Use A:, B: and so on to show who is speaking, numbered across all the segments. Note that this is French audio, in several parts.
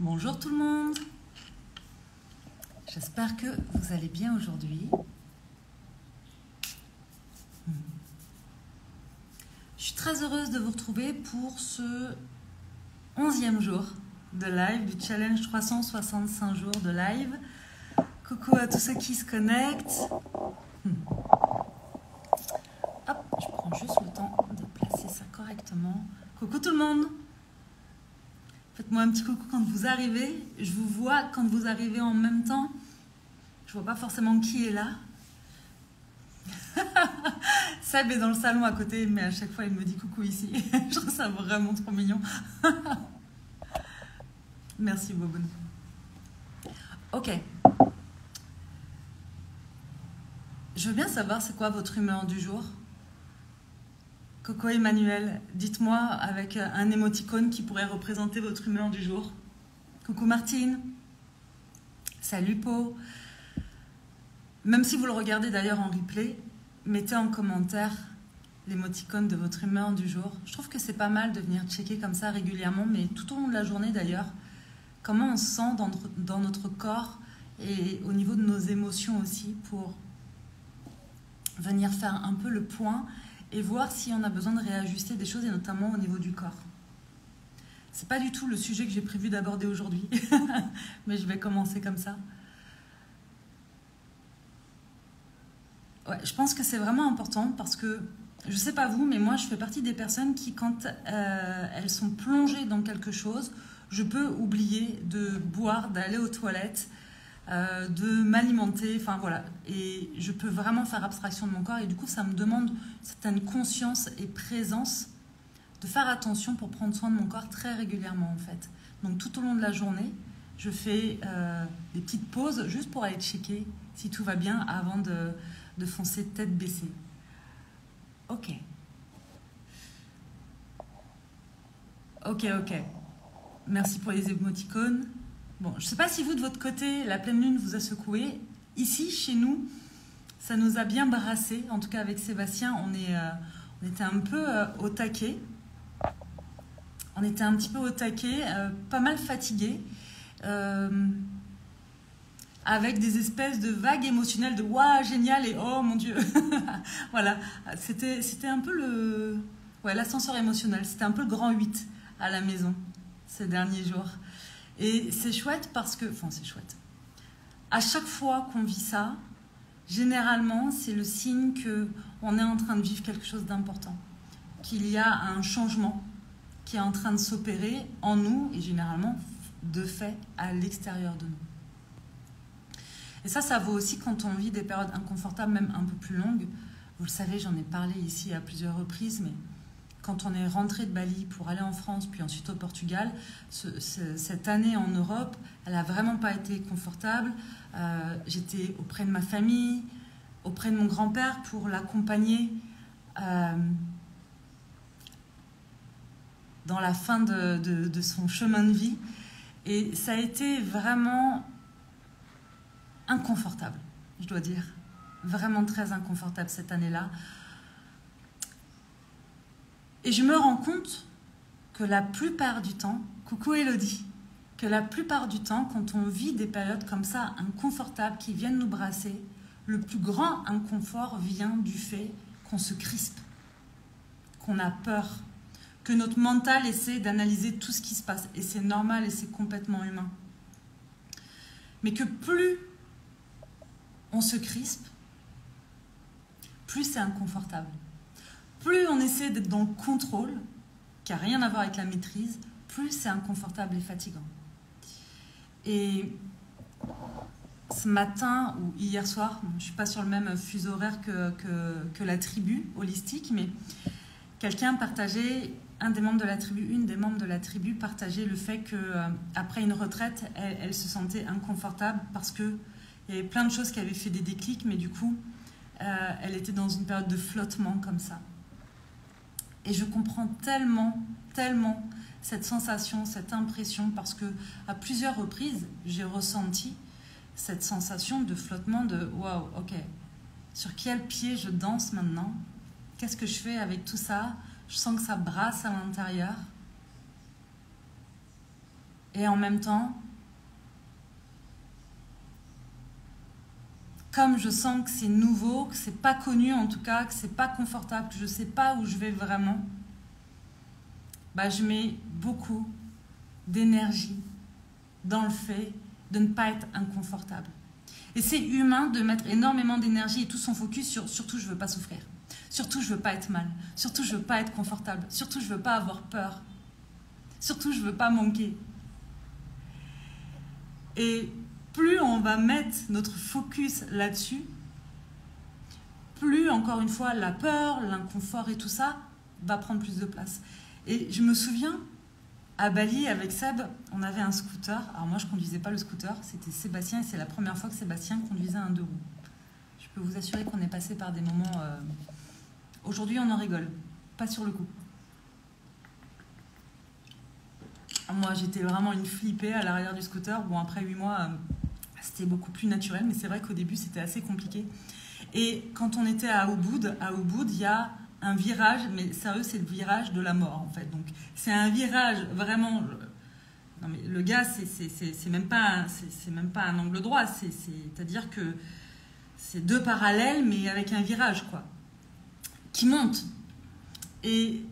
A: Bonjour tout le monde, j'espère que vous allez bien aujourd'hui. Je suis très heureuse de vous retrouver pour ce 11e jour de live du challenge 365 jours de live. Coucou à tous ceux qui se connectent. Hop, je prends juste le temps de placer ça correctement. Coucou tout le monde. Faites-moi un petit coucou quand vous arrivez. Je vous vois quand vous arrivez en même temps. Je vois pas forcément qui est là. Seb est dans le salon à côté, mais à chaque fois il me dit coucou ici. Je trouve ça vraiment trop mignon. Merci Boboun. Ok. Je veux bien savoir c'est quoi votre humeur du jour. Coco Emmanuel, dites-moi avec un émoticône qui pourrait représenter votre humeur du jour. Coucou Martine. Salut Po. Même si vous le regardez d'ailleurs en replay, mettez en commentaire l'émoticône de votre humeur du jour. Je trouve que c'est pas mal de venir checker comme ça régulièrement, mais tout au long de la journée d'ailleurs, comment on se sent dans notre corps et au niveau de nos émotions aussi, pour venir faire un peu le point et voir si on a besoin de réajuster des choses, et notamment au niveau du corps. C'est pas du tout le sujet que j'ai prévu d'aborder aujourd'hui, mais je vais commencer comme ça. Ouais, je pense que c'est vraiment important parce que, je sais pas vous, mais moi je fais partie des personnes qui, quand elles sont plongées dans quelque chose, je peux oublier de boire, d'aller aux toilettes, de m'alimenter, enfin voilà. Et je peux vraiment faire abstraction de mon corps, et du coup ça me demande une certaine conscience et présence de faire attention pour prendre soin de mon corps très régulièrement en fait. Donc tout au long de la journée, je fais des petites pauses juste pour aller checker si tout va bien avant de foncer tête baissée. Ok. Ok. Merci pour les émoticônes. Bon, je ne sais pas si vous, de votre côté, la pleine lune vous a secoué. Ici, chez nous, ça nous a bien brassé. En tout cas, avec Sébastien, on était un peu au taquet. On était un petit peu au taquet, pas mal fatigué. Avec des espèces de vagues émotionnelles de « waouh, génial » et « oh mon Dieu ». Voilà, c'était un peu l'ascenseur émotionnel. C'était un peu le grand 8 à la maison ces derniers jours. Et c'est chouette parce que... Enfin, c'est chouette. À chaque fois qu'on vit ça, généralement, c'est le signe qu'on est en train de vivre quelque chose d'important. Qu'il y a un changement qui est en train de s'opérer en nous et généralement, de fait, à l'extérieur de nous. Et ça vaut aussi quand on vit des périodes inconfortables, même un peu plus longues. Vous le savez, j'en ai parlé ici à plusieurs reprises, mais quand on est rentré de Bali pour aller en France, puis ensuite au Portugal, cette année en Europe, elle n'a vraiment pas été confortable. J'étais auprès de ma famille, auprès de mon grand-père pour l'accompagner dans la fin de son chemin de vie. Et ça a été vraiment inconfortable, je dois dire. Vraiment très inconfortable cette année-là. Et je me rends compte que la plupart du temps, coucou Elodie, que la plupart du temps, quand on vit des périodes comme ça, inconfortables, qui viennent nous brasser, le plus grand inconfort vient du fait qu'on se crispe, qu'on a peur, que notre mental essaie d'analyser tout ce qui se passe. Et c'est normal et c'est complètement humain. Mais que plus on se crispe, plus c'est inconfortable. Plus on essaie d'être dans le contrôle, qui n'a rien à voir avec la maîtrise, plus c'est inconfortable et fatigant. Et ce matin ou hier soir, je ne suis pas sur le même fuseau horaire que la tribu holistique, mais quelqu'un partageait, une des membres de la tribu partageait le fait qu'après une retraite, elle se sentait inconfortable parce qu'il y avait plein de choses qui avaient fait des déclics, mais du coup, elle était dans une période de flottement comme ça. Et je comprends tellement cette sensation, cette impression, parce que à plusieurs reprises, j'ai ressenti cette sensation de flottement, de « waouh, ok, sur quel pied je danse maintenant? Qu'est-ce que je fais avec tout ça? Je sens que ça brasse à l'intérieur. » Et en même temps, comme je sens que c'est nouveau, que c'est pas connu en tout cas, que c'est pas confortable, que je sais pas où je vais vraiment, bah je mets beaucoup d'énergie dans le fait de ne pas être inconfortable. Et c'est humain de mettre énormément d'énergie et tout son focus sur surtout je veux pas souffrir, surtout je veux pas être mal, surtout je veux pas être confortable, surtout je veux pas avoir peur, surtout je veux pas manquer. Et plus on va mettre notre focus là-dessus, plus encore une fois la peur, l'inconfort et tout ça va prendre plus de place. Et je me souviens, à Bali, avec Seb, on avait un scooter. Alors moi, je ne conduisais pas le scooter, c'était Sébastien, et c'est la première fois que Sébastien conduisait un deux roues. Je peux vous assurer qu'on est passé par des moments... Aujourd'hui, on en rigole, pas sur le coup. Moi, j'étais vraiment une flippée à l'arrière du scooter. Bon, après 8 mois, c'était beaucoup plus naturel, mais c'est vrai qu'au début, c'était assez compliqué. Et quand on était à Ubud, il y a un virage, mais sérieux, c'est le virage de la mort, en fait. Donc, c'est un virage vraiment... Non, mais le gars, c'est même pas un angle droit. C'est-à-dire que c'est deux parallèles, mais avec un virage, quoi, qui monte. Et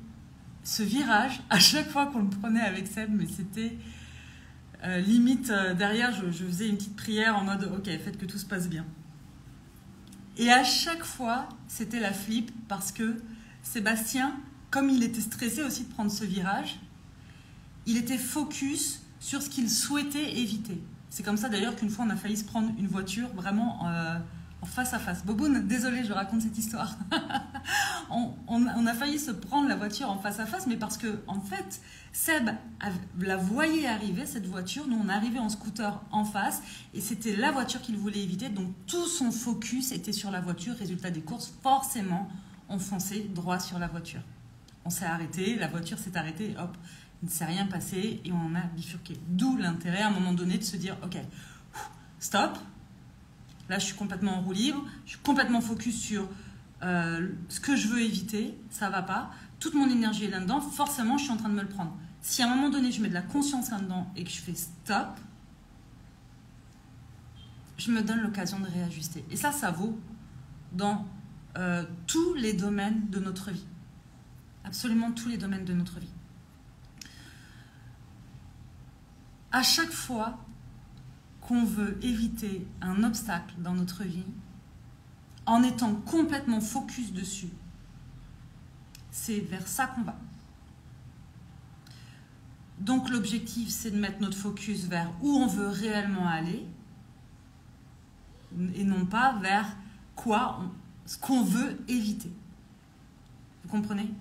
A: ce virage, à chaque fois qu'on le prenait avec Seb, mais c'était limite, derrière, je faisais une petite prière en mode, ok, faites que tout se passe bien. Et à chaque fois, c'était la flip parce que Sébastien, comme il était stressé aussi de prendre ce virage, il était focus sur ce qu'il souhaitait éviter. C'est comme ça d'ailleurs qu'une fois on a failli se prendre une voiture vraiment en face à face. Boboun, désolé, je raconte cette histoire. on a failli se prendre la voiture en face à face, mais parce que en fait, Seb la voyait arriver, cette voiture. Nous, on arrivait en scooter en face et c'était la voiture qu'il voulait éviter. Donc tout son focus était sur la voiture. Résultat des courses, forcément, on fonçait droit sur la voiture. On s'est arrêté, la voiture s'est arrêtée, hop, il ne s'est rien passé et on a bifurqué. D'où l'intérêt à un moment donné de se dire, ok, stop. Là, je suis complètement en roue libre, je suis complètement focus sur ce que je veux éviter, ça va pas. Toute mon énergie est là-dedans, forcément, je suis en train de me le prendre. Si à un moment donné, je mets de la conscience là-dedans et que je fais stop, je me donne l'occasion de réajuster. Et ça vaut dans tous les domaines de notre vie. Absolument tous les domaines de notre vie. À chaque fois qu'on veut éviter un obstacle dans notre vie, en étant complètement focus dessus, c'est vers ça qu'on va. Donc l'objectif, c'est de mettre notre focus vers où on veut réellement aller et non pas vers ce qu'on veut éviter. Vous comprenez ?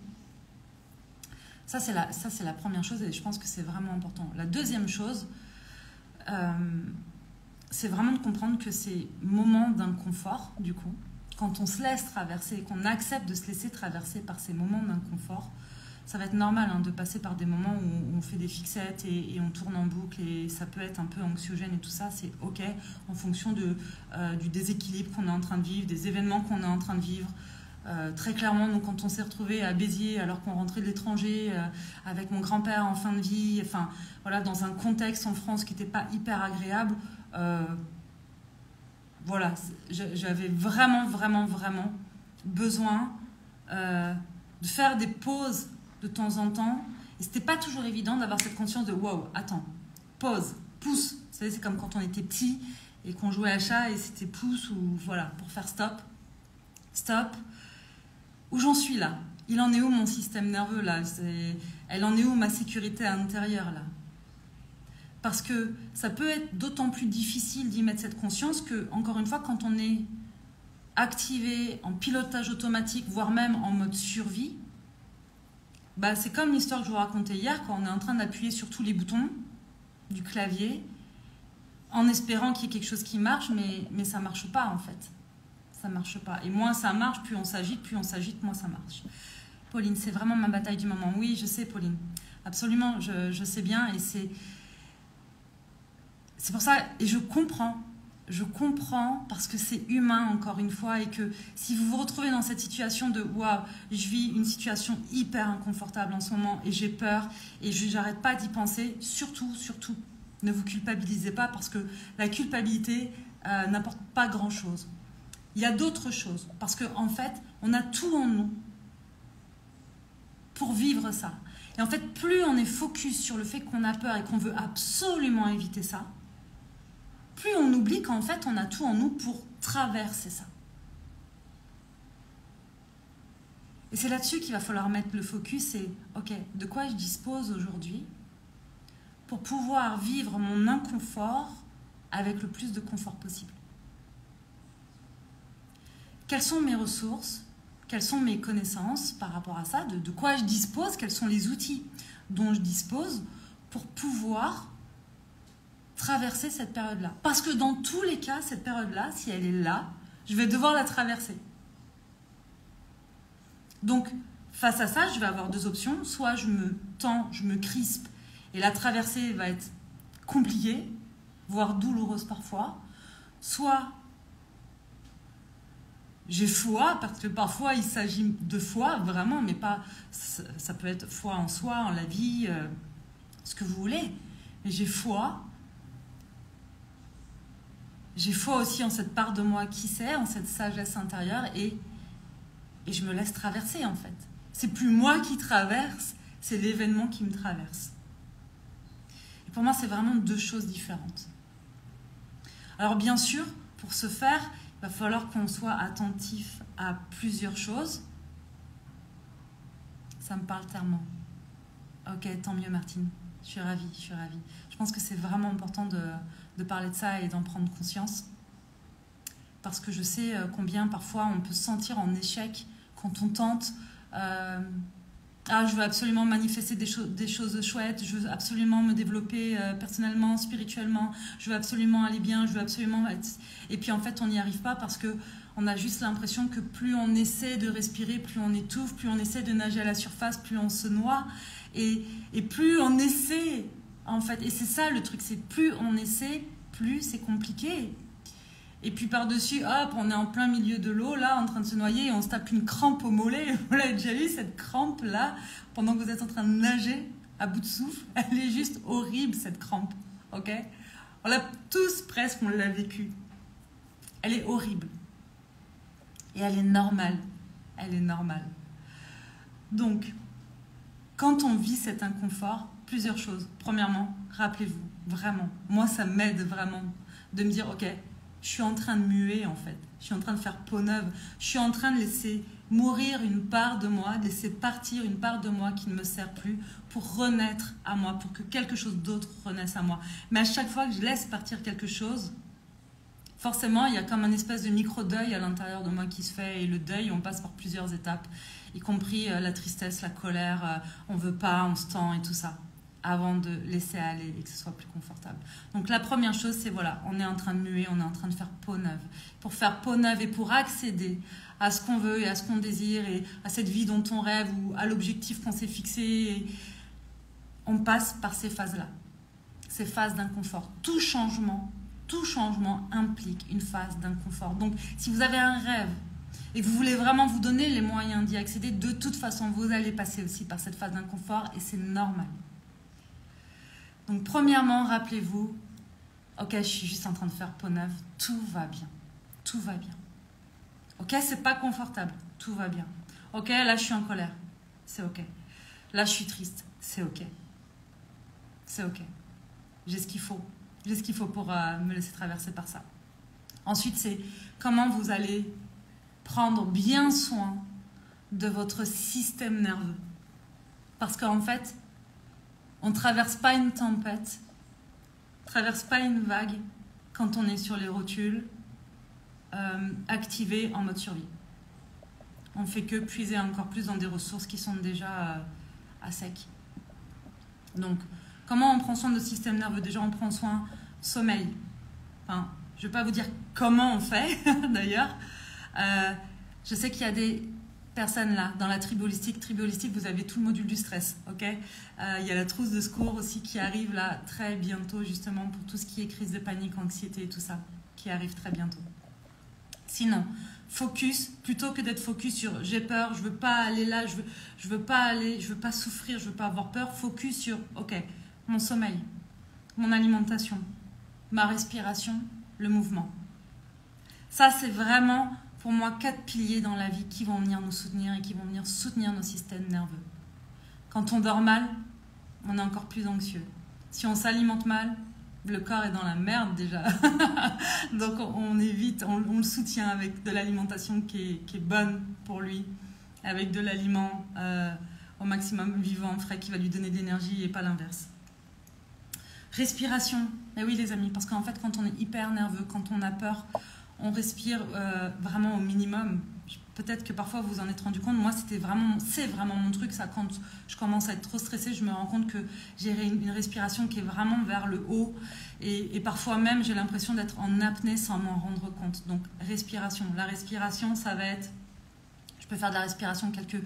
A: Ça, c'est la première chose et je pense que c'est vraiment important. La deuxième chose, c'est vraiment de comprendre que ces moments d'inconfort, du coup, quand on se laisse traverser, qu'on accepte de se laisser traverser par ces moments d'inconfort, ça va être normal de passer par des moments où on fait des fixettes et on tourne en boucle et ça peut être un peu anxiogène et tout ça, c'est ok en fonction du déséquilibre qu'on est en train de vivre, des événements qu'on est en train de vivre. Très clairement, donc, quand on s'est retrouvé à Béziers alors qu'on rentrait de l'étranger avec mon grand-père en fin de vie, enfin, voilà, dans un contexte en France qui n'était pas hyper agréable, voilà, j'avais vraiment besoin de faire des pauses de temps en temps. Et c'était pas toujours évident d'avoir cette conscience de wow, attends, pause, pouce. Vous savez, c'est comme quand on était petit et qu'on jouait à chat et c'était pouce ou voilà, pour faire stop. Où j'en suis là? Il en est où mon système nerveux là? Elle en est où ma sécurité à l'intérieur là? Parce que ça peut être d'autant plus difficile d'y mettre cette conscience que, encore une fois, quand on est activé en pilotage automatique, voire même en mode survie, bah c'est comme l'histoire que je vous racontais hier, quand on est en train d'appuyer sur tous les boutons du clavier, en espérant qu'il y ait quelque chose qui marche, mais ça ne marche pas en fait. Ça marche pas. Et moins ça marche, plus on s'agite, moins ça marche. Pauline, c'est vraiment ma bataille du moment. Oui, je sais, Pauline. Absolument, je sais bien. Et c'est pour ça, et je comprends je comprends parce que c'est humain encore une fois et que si vous vous retrouvez dans cette situation de waouh, je vis une situation hyper inconfortable en ce moment et j'ai peur et j'arrête pas d'y penser, surtout ne vous culpabilisez pas parce que la culpabilité n'apporte pas grand chose. Il y a d'autres choses parce qu'en fait on a tout en nous pour vivre ça et en fait plus on est focus sur le fait qu'on a peur et qu'on veut absolument éviter ça, plus on oublie qu'en fait, on a tout en nous pour traverser ça. Et c'est là-dessus qu'il va falloir mettre le focus et, ok, de quoi je dispose aujourd'hui pour pouvoir vivre mon inconfort avec le plus de confort possible. Quelles sont mes ressources? Quelles sont mes connaissances par rapport à ça? De quoi je dispose? Quels sont les outils dont je dispose pour pouvoir traverser cette période-là. Parce que dans tous les cas, cette période-là, si elle est là, je vais devoir la traverser. Donc, face à ça, je vais avoir deux options. Soit je me tends, je me crispe, et la traversée va être compliquée, voire douloureuse parfois. Soit j'ai foi, parce que parfois il s'agit de foi, vraiment, mais pas. Ça peut être foi en soi, en la vie, ce que vous voulez. Mais j'ai foi. J'ai foi aussi en cette part de moi qui sait, en cette sagesse intérieure et je me laisse traverser en fait. C'est plus moi qui traverse, c'est l'événement qui me traverse. Et pour moi, c'est vraiment deux choses différentes. Alors bien sûr, pour ce faire, il va falloir qu'on soit attentif à plusieurs choses. Ça me parle tellement. Ok, tant mieux Martine, je suis ravie, je suis ravie. Je pense que c'est vraiment important de parler de ça et d'en prendre conscience. Parce que je sais combien parfois on peut se sentir en échec quand on tente. Je veux absolument manifester des choses chouettes, je veux absolument me développer personnellement, spirituellement, je veux absolument aller bien, je veux absolument être... Et puis en fait on n'y arrive pas parce qu'on a juste l'impression que plus on essaie de respirer, plus on étouffe, plus on essaie de nager à la surface, plus on se noie. Et plus on essaie... En fait, et c'est ça le truc, c'est plus on essaie, plus c'est compliqué. Et puis par-dessus, hop, on est en plein milieu de l'eau, là, en train de se noyer, et on se tape une crampe au mollet. Vous l'avez déjà eu, cette crampe-là, pendant que vous êtes en train de nager à bout de souffle. Elle est juste horrible, cette crampe, ok? On l'a tous presque, on l'a vécu. Elle est horrible. Et elle est normale. Elle est normale. Donc, quand on vit cet inconfort, plusieurs choses. Premièrement, rappelez-vous, vraiment, moi ça m'aide vraiment de me dire, ok, je suis en train de muer en fait, je suis en train de faire peau neuve, je suis en train de laisser mourir une part de moi, de laisser partir une part de moi qui ne me sert plus pour renaître à moi, pour que quelque chose d'autre renaisse à moi. Mais à chaque fois que je laisse partir quelque chose, forcément il y a comme un espèce de micro-deuil à l'intérieur de moi qui se fait, et le deuil, on passe par plusieurs étapes, y compris la tristesse, la colère, on veut pas, on se tend et tout ça, avant de laisser aller et que ce soit plus confortable. Donc la première chose, c'est voilà, on est en train de muer, on est en train de faire peau neuve. Pour faire peau neuve et pour accéder à ce qu'on veut et à ce qu'on désire et à cette vie dont on rêve ou à l'objectif qu'on s'est fixé, on passe par ces phases-là, ces phases d'inconfort. Tout changement implique une phase d'inconfort. Donc si vous avez un rêve et que vous voulez vraiment vous donner les moyens d'y accéder, de toute façon, vous allez passer aussi par cette phase d'inconfort et c'est normal. Donc, premièrement, rappelez-vous, ok, je suis juste en train de faire peau neuve, tout va bien. Tout va bien. Ok, c'est pas confortable, tout va bien. Ok, là, je suis en colère, c'est ok. Là, je suis triste, c'est ok. C'est ok. J'ai ce qu'il faut. J'ai ce qu'il faut pour me laisser traverser par ça. Ensuite, c'est comment vous allez prendre bien soin de votre système nerveux. Parce qu'en fait, on ne traverse pas une tempête, on ne traverse pas une vague quand on est sur les rotules activés en mode survie. On ne fait que puiser encore plus dans des ressources qui sont déjà à sec. Donc, comment on prend soin de notre système nerveux? Déjà, on prend soin sommeil. Enfin, je ne vais pas vous dire comment on fait, d'ailleurs. Je sais qu'il y a des personnes là, dans la tribu holistique, vous avez tout le module du stress, ok? Il y a la trousse de secours aussi qui arrive là très bientôt, justement, pour tout ce qui est crise de panique, anxiété et tout ça. qui arrive très bientôt. Sinon, focus, plutôt que d'être focus sur j'ai peur, je veux pas aller là, je veux pas souffrir, je veux pas avoir peur, focus sur ok, mon sommeil, mon alimentation, ma respiration, le mouvement. Ça, c'est vraiment pour moi 4 piliers dans la vie qui vont venir nous soutenir et qui vont venir soutenir nos systèmes nerveux. Quand on dort mal, on est encore plus anxieux. Si on s'alimente mal, le corps est dans la merde déjà. Donc on évite, on le soutient avec de l'alimentation qui est bonne pour lui, avec de l'aliment au maximum vivant, frais, qui va lui donner de l'énergie et pas l'inverse. Respiration. Mais oui les amis, parce qu'en fait quand on est hyper nerveux, quand on a peur, on respire vraiment au minimum. Peut-être que parfois vous vous en êtes rendu compte. Moi, c'est vraiment mon truc. Ça, quand je commence à être trop stressée, je me rends compte que j'ai une respiration qui est vraiment vers le haut. Et parfois même, j'ai l'impression d'être en apnée sans m'en rendre compte. Donc, respiration. La respiration, ça va être... Je peux faire de la respiration quelques...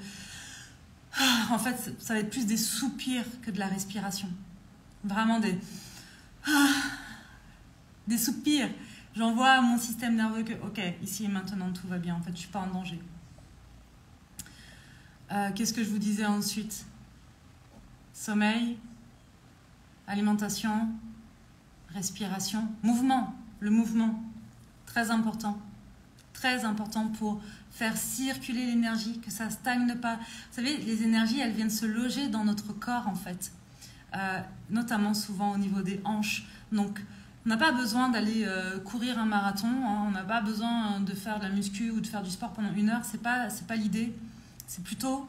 A: En fait, ça va être plus des soupirs que de la respiration. Vraiment des soupirs. J'envoie à mon système nerveux que, ok, ici et maintenant, tout va bien. En fait, je ne suis pas en danger. Qu'est-ce que je vous disais ensuite? Sommeil, alimentation, respiration, mouvement. Le mouvement, très important. Très important pour faire circuler l'énergie, que ça ne stagne pas. Vous savez, les énergies, elles viennent se loger dans notre corps, en fait. Notamment souvent au niveau des hanches. Donc, on n'a pas besoin d'aller courir un marathon, hein. On n'a pas besoin de faire de la muscu ou de faire du sport pendant 1 heure, c'est pas l'idée. C'est plutôt,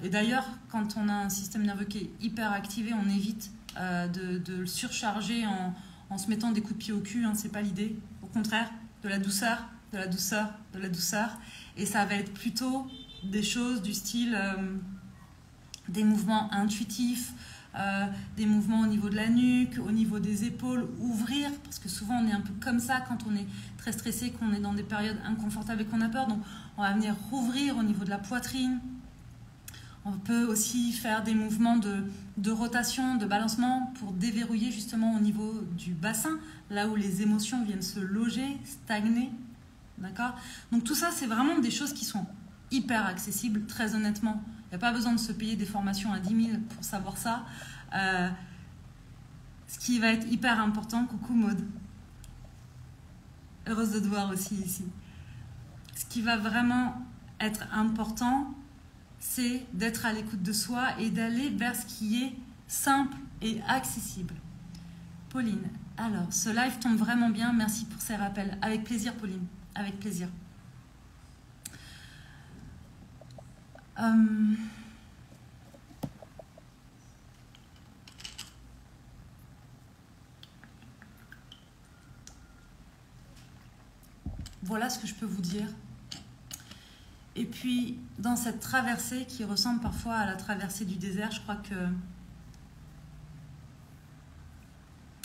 A: et d'ailleurs, quand on a un système nerveux qui est hyper activé, on évite de le surcharger en se mettant des coups de pied au cul, hein, c'est pas l'idée. Au contraire, de la douceur, de la douceur, de la douceur. Et ça va être plutôt des choses du style des mouvements intuitifs, des mouvements au niveau de la nuque, au niveau des épaules, ouvrir, parce que souvent on est un peu comme ça quand on est très stressé, qu'on est dans des périodes inconfortables et qu'on a peur, donc on va venir rouvrir au niveau de la poitrine. On peut aussi faire des mouvements de rotation, de balancement pour déverrouiller justement au niveau du bassin, là où les émotions viennent se loger, stagner, d'accord? Donc tout ça, c'est vraiment des choses qui sont hyper accessibles, très honnêtement. Il n'y a pas besoin de se payer des formations à 10 000 pour savoir ça. Ce qui va être hyper important, coucou Maud. Heureuse de te voir aussi ici. Ce qui va vraiment être important, c'est d'être à l'écoute de soi et d'aller vers ce qui est simple et accessible. Pauline, alors, ce live tombe vraiment bien. Merci pour ces rappels. Avec plaisir, Pauline. Avec plaisir. Voilà ce que je peux vous dire. Et puis, dans cette traversée qui ressemble parfois à la traversée du désert, je crois que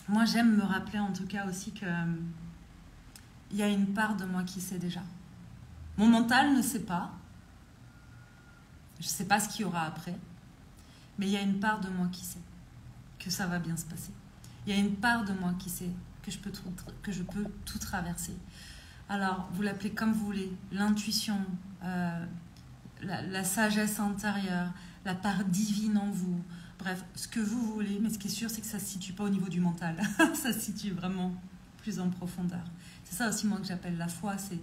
A: moi, j'aime me rappeler en tout cas aussi que il y a une part de moi qui sait déjà. Mon mental ne sait pas. Je ne sais pas ce qu'il y aura après. Mais il y a une part de moi qui sait que ça va bien se passer. Il y a une part de moi qui sait que je peux tout traverser. Alors, vous l'appelez comme vous voulez. L'intuition, la sagesse intérieure, la part divine en vous. Bref, ce que vous voulez. Mais ce qui est sûr, c'est que ça ne se situe pas au niveau du mental. Ça se situe vraiment plus en profondeur. C'est ça aussi, moi, que j'appelle la foi. C'est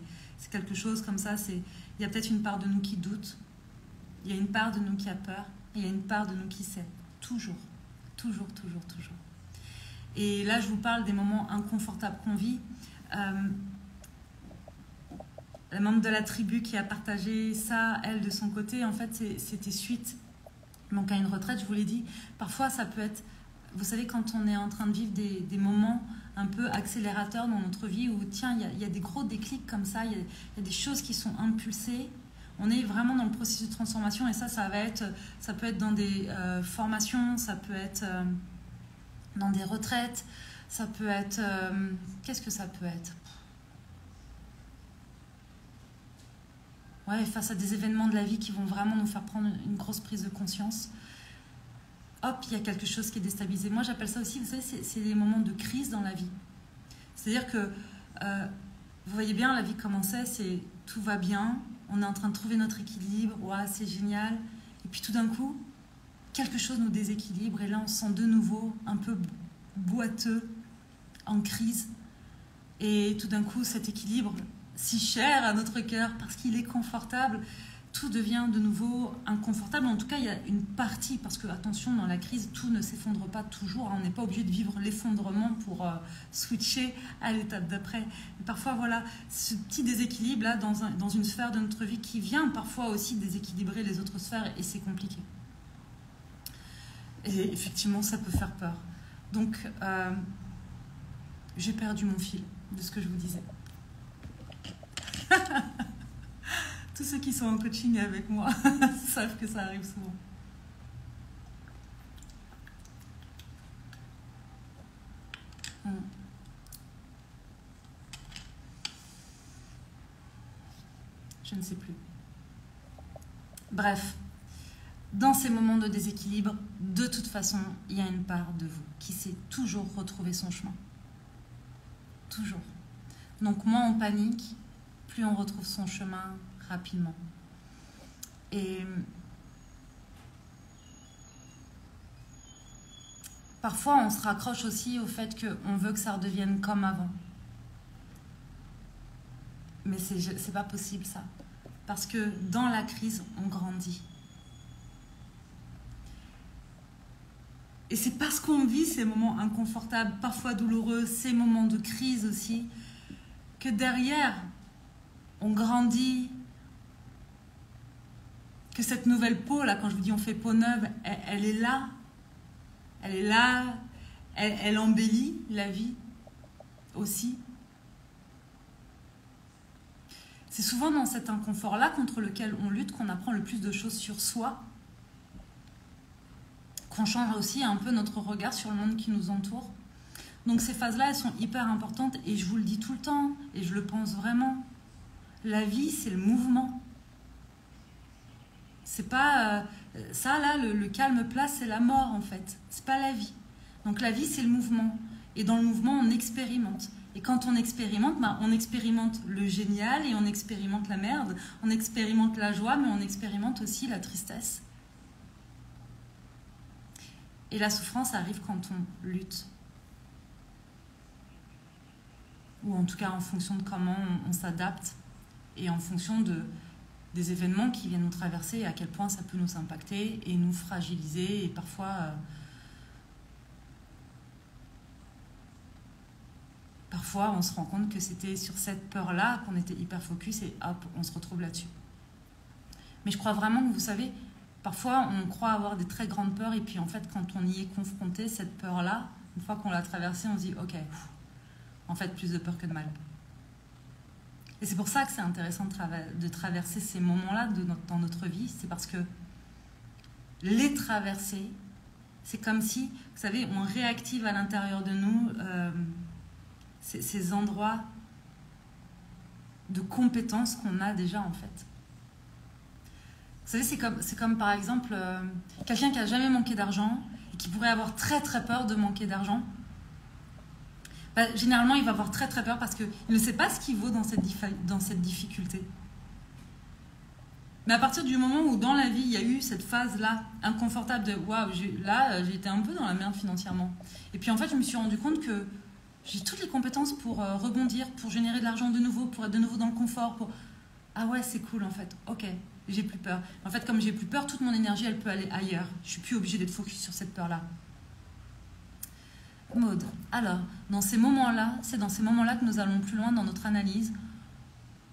A: quelque chose comme ça. Il y a peut-être une part de nous qui doute. Il y a une part de nous qui a peur. Et il y a une part de nous qui sait. Toujours. Toujours, toujours, toujours. Et là, je vous parle des moments inconfortables qu'on vit. La membre de la tribu qui a partagé ça, elle, de son côté, en fait, c'était suite donc à une retraite, je vous l'ai dit. Parfois, ça peut être... Vous savez, quand on est en train de vivre des moments un peu accélérateurs dans notre vie, où, tiens, il y a des gros déclics comme ça, il y a des choses qui sont impulsées. On est vraiment dans le processus de transformation, et ça peut être dans des formations, ça peut être dans des retraites, ça peut être... qu'est-ce que ça peut être ? Ouais, face à des événements de la vie qui vont vraiment nous faire prendre une grosse prise de conscience. Hop, il y a quelque chose qui est déstabilisé. Moi, j'appelle ça aussi, vous savez, c'est des moments de crise dans la vie. C'est-à-dire que Vous voyez bien la vie comment c'est tout va bien, on est en train de trouver notre équilibre, ouais, c'est génial. Et puis tout d'un coup, quelque chose nous déséquilibre et là on se sent de nouveau un peu boiteux, en crise. Et tout d'un coup, cet équilibre si cher à notre cœur parce qu'il est confortable, tout devient de nouveau inconfortable. En tout cas, il y a une partie, parce que attention, dans la crise, tout ne s'effondre pas toujours. On n'est pas obligé de vivre l'effondrement pour switcher à l'étape d'après. Parfois, voilà, ce petit déséquilibre-là dans une sphère de notre vie qui vient parfois aussi déséquilibrer les autres sphères et c'est compliqué. Et effectivement, ça peut faire peur. Donc, j'ai perdu mon fil de ce que je vous disais. Tous ceux qui sont en coaching avec moi savent que ça arrive souvent. Je ne sais plus. Bref, dans ces moments de déséquilibre, de toute façon, il y a une part de vous qui sait toujours retrouver son chemin. Toujours. Donc moins on panique, plus on retrouve son chemin rapidement. Et parfois on se raccroche aussi au fait qu'on veut que ça redevienne comme avant. Mais c'est pas possible ça. Parce que dans la crise, on grandit. Et c'est parce qu'on vit ces moments inconfortables, parfois douloureux, ces moments de crise aussi, que derrière, on grandit, que cette nouvelle peau, là, quand je vous dis on fait peau neuve, elle est là. Elle est là, elle embellit la vie aussi. C'est souvent dans cet inconfort-là contre lequel on lutte qu'on apprend le plus de choses sur soi, qu'on change aussi un peu notre regard sur le monde qui nous entoure. Donc ces phases-là, elles sont hyper importantes et je vous le dis tout le temps et je le pense vraiment. La vie, c'est le mouvement. C'est pas... ça, là, le calme plat, c'est la mort, en fait. C'est pas la vie. Donc la vie, c'est le mouvement. Et dans le mouvement, on expérimente. Et quand on expérimente, ben, on expérimente le génial et on expérimente la merde. On expérimente la joie, mais on expérimente aussi la tristesse. Et la souffrance arrive quand on lutte. Ou en tout cas en fonction de comment on s'adapte et en fonction des événements qui viennent nous traverser et à quel point ça peut nous impacter et nous fragiliser et parfois on se rend compte que c'était sur cette peur-là qu'on était hyper focus et hop, on se retrouve là-dessus. Mais je crois vraiment que vous savez, parfois on croit avoir des très grandes peurs et puis en fait quand on y est confronté, cette peur-là, une fois qu'on l'a traversée, on se dit ok, en fait plus de peur que de mal. Et c'est pour ça que c'est intéressant de traverser ces moments-là dans notre vie, c'est parce que les traverser, c'est comme si, vous savez, on réactive à l'intérieur de nous ces endroits de compétences qu'on a déjà en fait. Vous savez, c'est comme par exemple quelqu'un qui n'a jamais manqué d'argent et qui pourrait avoir très très peur de manquer d'argent. Ben, généralement, il va avoir très très peur parce qu'il ne sait pas ce qu'il vaut dans cette difficulté. Mais à partir du moment où dans la vie, il y a eu cette phase-là inconfortable de « Waouh, j'ai été un peu dans la merde financièrement. » Et puis en fait, je me suis rendu compte que j'ai toutes les compétences pour rebondir, pour générer de l'argent de nouveau, pour être de nouveau dans le confort. Ah ouais, c'est cool en fait. Ok, j'ai plus peur. En fait, comme j'ai plus peur, toute mon énergie, elle peut aller ailleurs. Je suis plus obligée d'être focus sur cette peur-là. Maud, alors, dans ces moments-là, c'est dans ces moments-là que nous allons plus loin dans notre analyse,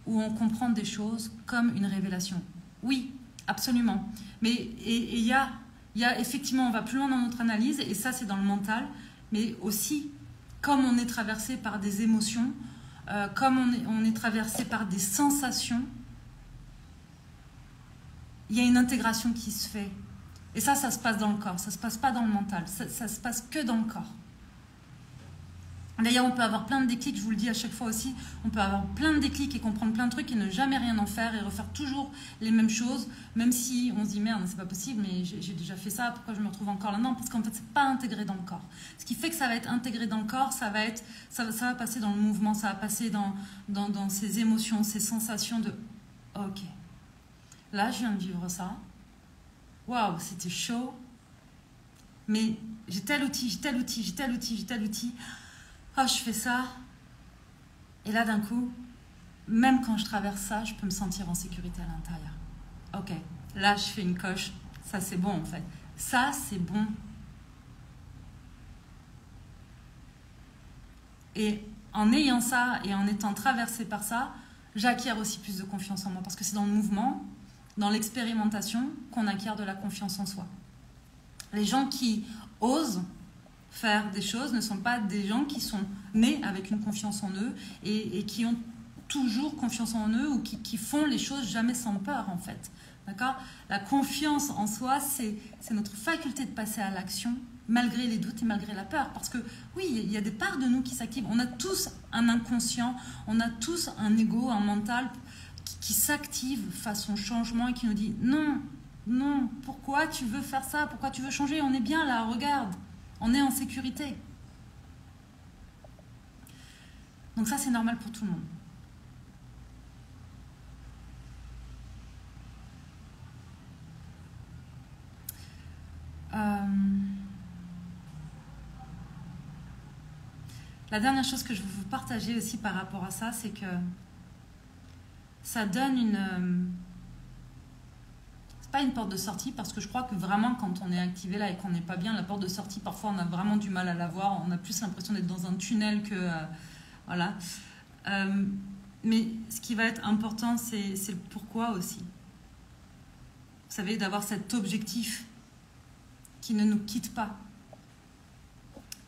A: où on comprend des choses comme une révélation. Oui, absolument. Mais il y a effectivement, on va plus loin dans notre analyse, et ça c'est dans le mental, mais aussi, comme on est traversé par des émotions, comme on est traversé par des sensations, il y a une intégration qui se fait. Et ça se passe dans le corps, ça se passe pas dans le mental, ça se passe que dans le corps. D'ailleurs, on peut avoir plein de déclics, je vous le dis à chaque fois aussi, on peut avoir plein de déclics et comprendre plein de trucs et ne jamais rien en faire et refaire toujours les mêmes choses, même si on se dit merde, c'est pas possible, mais j'ai déjà fait ça, pourquoi je me retrouve encore là? Non, parce qu'en fait, c'est pas intégré dans le corps. Ce qui fait que ça va être intégré dans le corps, ça va passer dans le mouvement, ça va passer dans ces émotions, ces sensations de ok, là je viens de vivre ça, waouh, c'était chaud, mais j'ai tel outil, j'ai tel outil, j'ai tel outil, j'ai tel outil. Oh, je fais ça, et là d'un coup, même quand je traverse ça, je peux me sentir en sécurité à l'intérieur. Ok, là je fais une coche, ça c'est bon en fait. Ça c'est bon. Et en ayant ça et en étant traversée par ça, j'acquiers aussi plus de confiance en moi. Parce que c'est dans le mouvement, dans l'expérimentation, qu'on acquiert de la confiance en soi. Les gens qui osent faire des choses ne sont pas des gens qui sont nés avec une confiance en eux et qui ont toujours confiance en eux ou qui font les choses jamais sans peur en fait. D'accord ? La confiance en soi, c'est notre faculté de passer à l'action malgré les doutes et malgré la peur. Parce que oui, il y a des parts de nous qui s'activent. On a tous un inconscient, on a tous un ego, un mental qui s'active face au changement et qui nous dit non, non, pourquoi tu veux faire ça? Pourquoi tu veux changer? On est bien là, regarde. On est en sécurité. Donc ça, c'est normal pour tout le monde. La dernière chose que je veux vous partager aussi par rapport à ça, c'est que ça donne une... c'est pas une porte de sortie, parce que je crois que vraiment, quand on est activé là et qu'on n'est pas bien, la porte de sortie, parfois, on a vraiment du mal à la voir. On a plus l'impression d'être dans un tunnel que... voilà. Mais ce qui va être important, c'est le pourquoi aussi. Vous savez, d'avoir cet objectif qui ne nous quitte pas.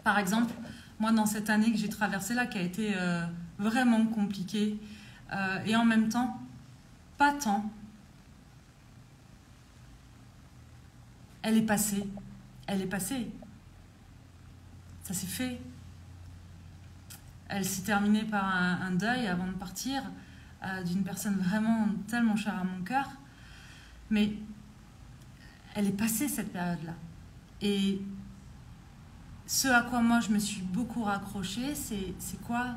A: Par exemple, moi, dans cette année que j'ai traversée là, qui a été vraiment compliquée, et en même temps, pas tant, elle est passée. Elle est passée. Ça s'est fait. Elle s'est terminée par un deuil avant de partir d'une personne vraiment tellement chère à mon cœur. Mais elle est passée cette période-là. Et ce à quoi moi je me suis beaucoup raccrochée, c'est quoi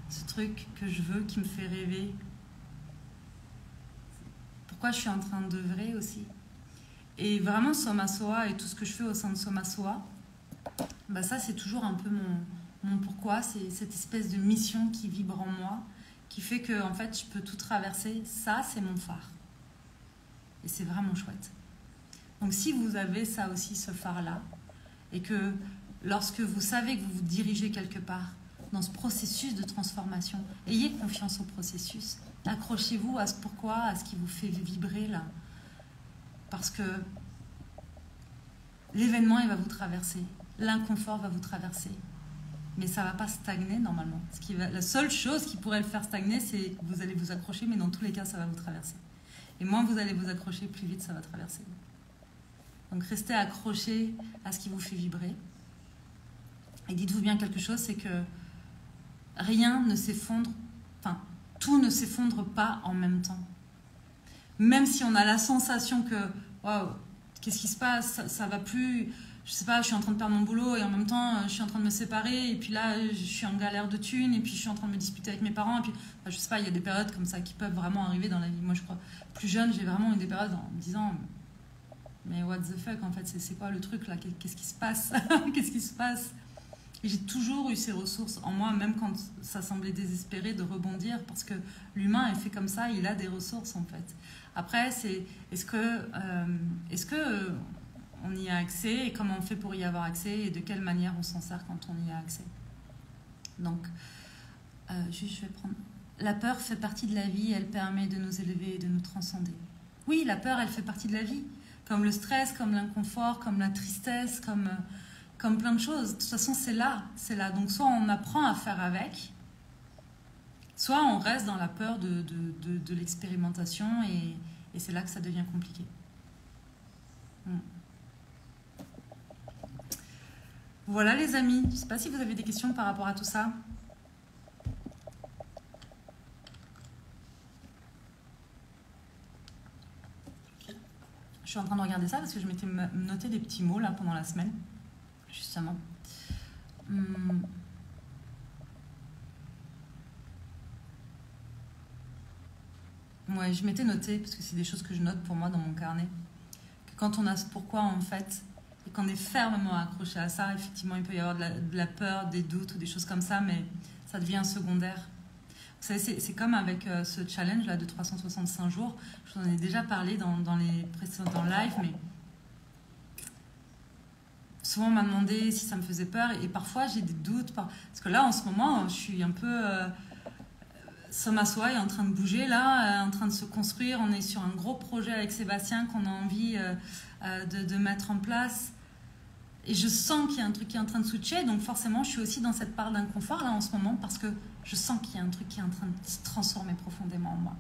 A: ce truc que je veux, qui me fait rêver? Pourquoi je suis en train d'œuvrer aussi? Et vraiment, Soma Soa et tout ce que je fais au sein de Soma Soa, bah ça c'est toujours un peu mon pourquoi, c'est cette espèce de mission qui vibre en moi, qui fait que en fait je peux tout traverser. Ça c'est mon phare. Et c'est vraiment chouette. Donc si vous avez ça aussi, ce phare-là, et que lorsque vous savez que vous vous dirigez quelque part dans ce processus de transformation, ayez confiance au processus. Accrochez-vous à ce pourquoi, à ce qui vous fait vibrer là. Parce que l'événement, il va vous traverser. L'inconfort va vous traverser. Mais ça ne va pas stagner normalement. La seule chose qui pourrait le faire stagner, c'est que vous allez vous accrocher, mais dans tous les cas, ça va vous traverser. Et moins vous allez vous accrocher, plus vite ça va traverser. Donc restez accrochés à ce qui vous fait vibrer. Et dites-vous bien quelque chose, c'est que rien ne s'effondre, enfin, tout ne s'effondre pas en même temps. Même si on a la sensation que, waouh, qu'est-ce qui se passe, ça va plus, je sais pas, je suis en train de perdre mon boulot et en même temps, je suis en train de me séparer et puis là, je suis en galère de thunes et puis je suis en train de me disputer avec mes parents et puis, enfin, je sais pas, il y a des périodes comme ça qui peuvent vraiment arriver dans la vie. Moi, je crois, plus jeune, j'ai vraiment eu des périodes en me disant, mais what the fuck, en fait, c'est quoi le truc là? Qu'est-ce qui se passe? Qu'est-ce qui se passe? Et j'ai toujours eu ces ressources en moi, même quand ça semblait désespéré de rebondir, parce que l'humain est fait comme ça, il a des ressources en fait. Après, c'est est-ce que on y a accès et comment on fait pour y avoir accès et de quelle manière on s'en sert quand on y a accès. Donc, juste je vais prendre... La peur fait partie de la vie, elle permet de nous élever et de nous transcender. Oui, la peur, elle fait partie de la vie, comme le stress, comme l'inconfort, comme la tristesse, comme plein de choses. De toute façon, c'est là. Donc, soit on apprend à faire avec, soit on reste dans la peur de l'expérimentation et c'est là que ça devient compliqué. Voilà les amis, je ne sais pas si vous avez des questions par rapport à tout ça. Je suis en train de regarder ça parce que je m'étais noté des petits mots là pendant la semaine, justement. Ouais, je m'étais noté, parce que c'est des choses que je note pour moi dans mon carnet, que quand on a ce pourquoi en fait, et qu'on est fermement accroché à ça, effectivement il peut y avoir de la peur, des doutes ou des choses comme ça, mais ça devient secondaire. Vous savez, c'est comme avec ce challenge là de 365 jours, je vous en ai déjà parlé dans les précédents lives, mais souvent on m'a demandé si ça me faisait peur, et parfois j'ai des doutes, parce que là en ce moment je suis un peu... Soma Soi est en train de bouger là, en train de se construire. On est sur un gros projet avec Sébastien qu'on a envie de mettre en place. Et je sens qu'il y a un truc qui est en train de switcher. Donc forcément, je suis aussi dans cette part d'inconfort là en ce moment parce que je sens qu'il y a un truc qui est en train de se transformer profondément en moi.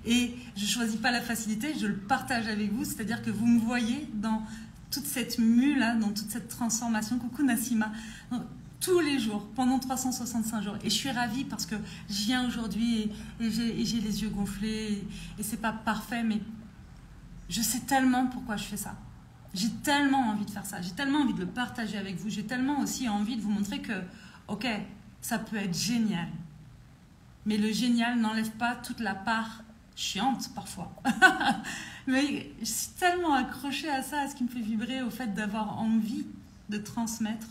A: Et je ne choisis pas la facilité, je le partage avec vous. C'est-à-dire que vous me voyez dans toute cette mue là, dans toute cette transformation. Coucou Nassima. Tous les jours, pendant 365 jours. Et je suis ravie parce que je viens aujourd'hui et j'ai les yeux gonflés et c'est pas parfait, mais je sais tellement pourquoi je fais ça. J'ai tellement envie de faire ça. J'ai tellement envie de le partager avec vous. J'ai tellement aussi envie de vous montrer que, ok, ça peut être génial. Mais le génial n'enlève pas toute la part chiante parfois. Mais je suis tellement accrochée à ça, à ce qui me fait vibrer, au fait d'avoir envie de transmettre,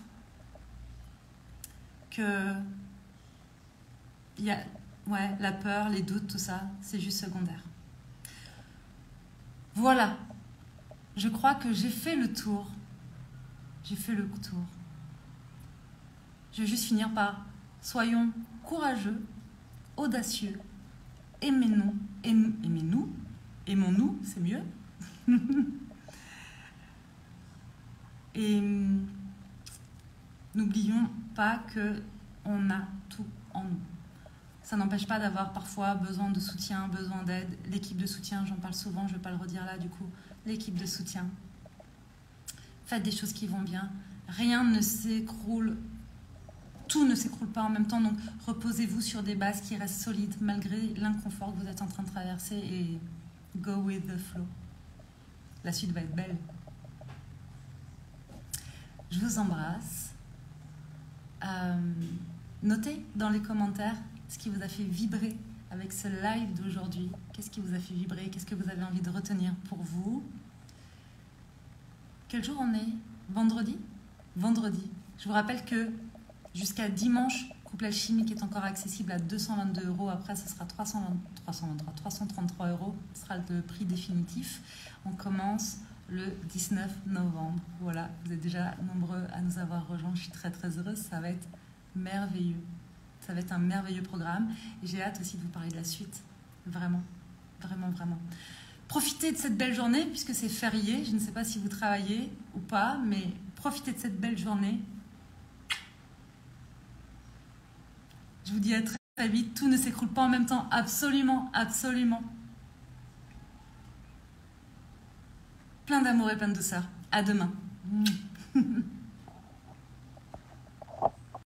A: que il y a, ouais, la peur, les doutes, tout ça, c'est juste secondaire. Voilà. Je crois que j'ai fait le tour. J'ai fait le tour. Je vais juste finir par soyons courageux, audacieux, aimez-nous, aimez-nous, aimons-nous, c'est mieux. Et n'oublions pas qu'on a tout en nous. Ça n'empêche pas d'avoir parfois besoin de soutien, besoin d'aide. L'équipe de soutien, j'en parle souvent, je ne vais pas le redire là du coup. L'équipe de soutien. Faites des choses qui vont bien. Rien ne s'écroule. Tout ne s'écroule pas en même temps. Donc reposez-vous sur des bases qui restent solides malgré l'inconfort que vous êtes en train de traverser et go with the flow. La suite va être belle. Je vous embrasse. Notez dans les commentaires ce qui vous a fait vibrer avec ce live d'aujourd'hui. Qu'est-ce qui vous a fait vibrer? Qu'est-ce que vous avez envie de retenir pour vous? Quel jour on est? Vendredi? Vendredi. Je vous rappelle que jusqu'à dimanche, Couple Alchimique est encore accessible à 222 €. Après, ce sera 333 €. Ce sera le prix définitif. On commence le 19 novembre. Voilà, vous êtes déjà nombreux à nous avoir rejoints. Je suis très très heureuse. Ça va être merveilleux. Ça va être un merveilleux programme. Et j'ai hâte aussi de vous parler de la suite. Vraiment, vraiment, vraiment. Profitez de cette belle journée puisque c'est férié. Je ne sais pas si vous travaillez ou pas, mais profitez de cette belle journée. Je vous dis à très, très vite. Tout ne s'écroule pas en même temps. Absolument, absolument. Plein d'amour et plein de douceur. À demain.